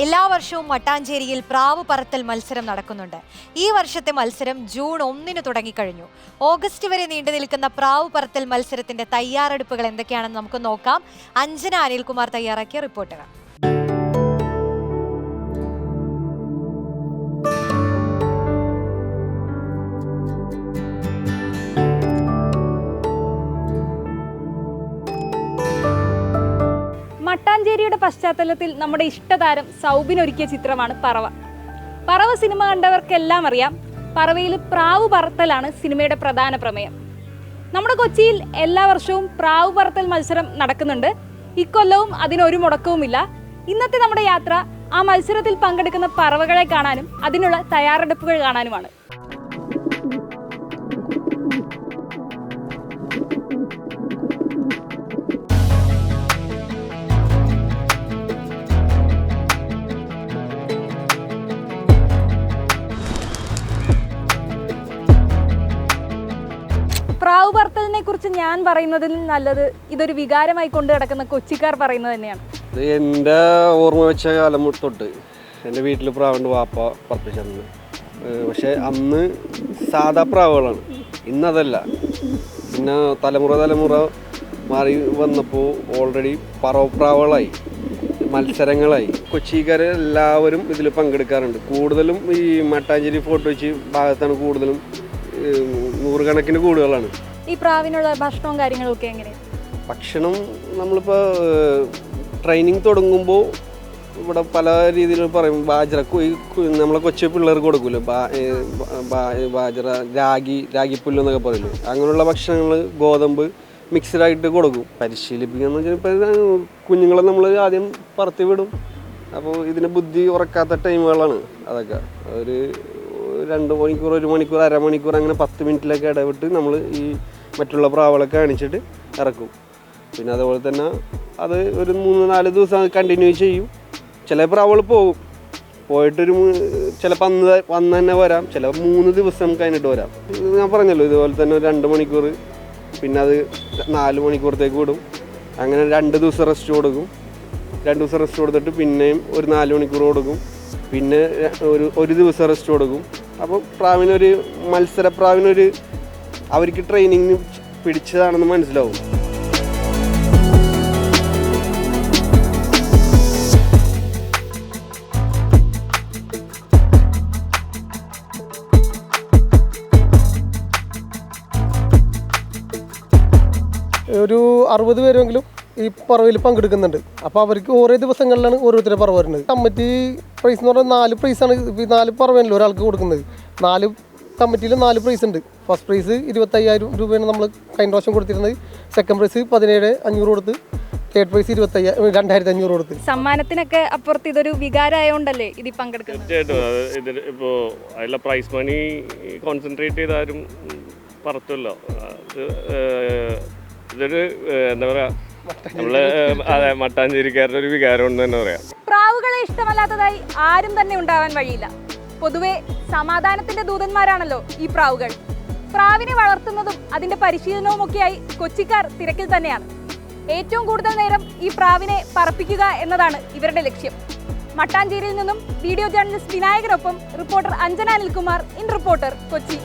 എല്ലാ വർഷവും മട്ടാഞ്ചേരിയിൽ പ്രാവ് പറത്തൽ മത്സരം നടക്കുന്നുണ്ട്. ഈ വർഷത്തെ മത്സരം ജൂൺ 1 തുടങ്ങിക്കഴിഞ്ഞു. ഓഗസ്റ്റ് വരെ നീണ്ടു നിൽക്കുന്ന പ്രാവ് പറത്തൽ മത്സരത്തിന്റെ തയ്യാറെടുപ്പുകൾ എന്തൊക്കെയാണെന്ന് നമുക്ക് നോക്കാം. അഞ്ജന അനിൽകുമാർ തയ്യാറാക്കിയ റിപ്പോർട്ടുകൾ. മട്ടാഞ്ചേരിയുടെ പശ്ചാത്തലത്തിൽ നമ്മുടെ ഇഷ്ടതാരം സൗബിൻ ഒരുക്കിയ ചിത്രമാണ് പറവ. പറവ സിനിമ കണ്ടവർക്കെല്ലാം അറിയാം, പറവയിൽ പ്രാവ് പറത്തലാണ് സിനിമയുടെ പ്രധാന പ്രമേയം. നമ്മുടെ കൊച്ചിയിൽ എല്ലാ വർഷവും പ്രാവ് പറത്തൽ മത്സരം നടക്കുന്നുണ്ട്. ഇക്കൊല്ലവും അതിനൊരു മുടക്കവുമില്ല. ഇന്നത്തെ നമ്മുടെ യാത്ര ആ മത്സരത്തിൽ പങ്കെടുക്കുന്ന പറവകളെ കാണാനും അതിനുള്ള തയ്യാറെടുപ്പുകൾ കാണാനുമാണ്. പ്രാവ് പറത്തലിനെ കുറിച്ച് ഞാൻ പറയുന്നതിൽ നല്ലത് ഇതൊരു വികാരമായി കൊണ്ട് കിടക്കുന്ന കൊച്ചിക്കാർ പറയുന്നത് തന്നെയാണ്. എൻ്റെ ഓർമ്മ വെച്ച കാലം തൊട്ട് എൻ്റെ വീട്ടിൽ പ്രാവുണ്ട്, വാപ്പ പറപ്പിച്ചിട്ടുണ്ട്. പക്ഷേ അന്ന് സാധാ പ്രാവുകളാണ്, ഇന്നതല്ല. പിന്നെ തലമുറ മാറി വന്നപ്പോൾ ഓൾറെഡി പറവപ്രാവുകളായി, മത്സരങ്ങളായി. കൊച്ചിക്കാർ എല്ലാവരും ഇതിൽ പങ്കെടുക്കാറുണ്ട്. കൂടുതലും ഈ മട്ടാഞ്ചേരി ഫോർട്ട് കൊച്ചി ഭാഗത്താണ് കൂടുതലും, നൂറുകണക്കിന് കൂടുകളാണ്. ഈ പ്രാവിനുള്ള ഭക്ഷണവും കാര്യങ്ങളും ഒക്കെ എങ്ങനെയാണ്? ഭക്ഷണം നമ്മളിപ്പോൾ ട്രെയിനിങ് തുടങ്ങുമ്പോൾ ഇവിടെ പല രീതിയിൽ പറയും. ബാജറ നമ്മളെ കൊച്ചു പിള്ളേർക്ക് കൊടുക്കുമല്ലോ, ബാജറ, രാഗിപ്പുല്ല് എന്നൊക്കെ പറയില്ലേ, അങ്ങനെയുള്ള ഭക്ഷണങ്ങൾ ഗോതമ്പ് മിക്സഡായിട്ട് കൊടുക്കും. പരിശീലിപ്പിക്കുക എന്ന് വെച്ചാൽ ഇപ്പോൾ കുഞ്ഞുങ്ങളെ നമ്മൾ ആദ്യം പറത്തി വിടും. അപ്പോൾ ഇതിന് ബുദ്ധി ഉറക്കാത്ത ടൈമുകളാണ് അതൊക്കെ. ഒരു 2 മണിക്കൂർ, 1 മണിക്കൂർ, അരമണിക്കൂർ, അങ്ങനെ 10 മിനിറ്റിലൊക്കെ ഇടവിട്ട് നമ്മൾ ഈ മറ്റുള്ള പ്രാവുകളൊക്കെ കാണിച്ചിട്ട് ഇറക്കും. പിന്നെ അതുപോലെ തന്നെ അത് ഒരു 3-4 ദിവസം കണ്ടിന്യൂ ചെയ്യും. ചില പ്രാവുകൾ പോയിട്ടൊരു ചിലപ്പോൾ വന്ന് തന്നെ വരാം, ചില 3 ദിവസം കഴിഞ്ഞിട്ട് വരാം. ഞാൻ പറഞ്ഞല്ലോ, ഇതുപോലെ തന്നെ 2 മണിക്കൂർ, പിന്നെ അത് 4 മണിക്കൂറത്തേക്ക് വിടും. അങ്ങനെ 2 ദിവസം റെസ്റ്റ് കൊടുക്കും. 2 ദിവസം റെസ്റ്റ് കൊടുത്തിട്ട് പിന്നെയും ഒരു 4 മണിക്കൂർ കൊടുക്കും. പിന്നെ ഒരു ദിവസം റെസ്റ്റ് കൊടുക്കും. അപ്പോൾ പ്രാവിനൊരു മത്സരപ്രാവിനൊരു അവർക്ക് ട്രെയിനിങ് പിടിച്ചതാണെന്ന് മനസ്സിലാവും. ഒരു 60 പേരെങ്കിലും ഈ പറവയിൽ പങ്കെടുക്കുന്നുണ്ട്. അപ്പോൾ അവർക്ക് ഓരോ ദിവസങ്ങളിലാണ് ഓരോരുത്തരെ പറവ വരുന്നത്. കമ്മിറ്റി പ്രൈസ് എന്ന് പറഞ്ഞാൽ 4 പ്രൈസാണ്. 4 പറവയല്ലോ ഒരാൾക്ക് കൊടുക്കുന്നത്. 4 കമ്മിറ്റിയിൽ 4 പ്രൈസ് ഉണ്ട്. ഫസ്റ്റ് പ്രൈസ് 25,000 രൂപയാണ് നമ്മൾ കഴിഞ്ഞ പ്രാവശ്യം കൊടുത്തിരുന്നത്. സെക്കൻഡ് പ്രൈസ് 17,500 കൊടുത്ത്, തേർഡ് പ്രൈസ് 2,500 കൊടുത്ത്. സമ്മാനത്തിനൊക്കെ അപ്പുറത്ത് ഇതൊരു വികാരമായോണ്ടല്ലേ ഇതിൽ പങ്കെടുക്കുന്നത്? തീർച്ചയായിട്ടും. ഇതിൽ ഇപ്പോൾ അതിലെ പ്രൈസ് മണി കോൺസെൻട്രേറ്റ് ചെയ്താലും പറത്തുമല്ലോ. ഇതൊരു എന്താ പറയുക, നമ്മള് മട്ടാഞ്ചേരിക്കാരുടെ ഒരു വികാരം എന്ന് തന്നെ പറയാം. പ്രാവുകളെ ഇഷ്ടമല്ലാത്തതായി ആരും തന്നെ ഉണ്ടാവാൻ വഴിയില്ല. പൊതുവെ സമാധാനത്തിന്റെ ദൂതന്മാരാണല്ലോ ഈ പ്രാവുകൾ. പ്രാവിനെ വളർത്തുന്നതും അതിന്റെ പരിശീലനവും ഒക്കെയായി കൊച്ചിക്കാർ തിരക്കിൽ തന്നെയാണ്. ഏറ്റവും കൂടുതൽ നേരം ഈ പ്രാവിനെ പറപ്പിക്കുക എന്നതാണ് ഇവരുടെ ലക്ഷ്യം. മട്ടാഞ്ചേരിയിൽ നിന്നും വീഡിയോ ജേർണലിസ്റ്റ് വിനായകനൊപ്പം reporter Anjana Anilkumar, in Reporter, Kochi.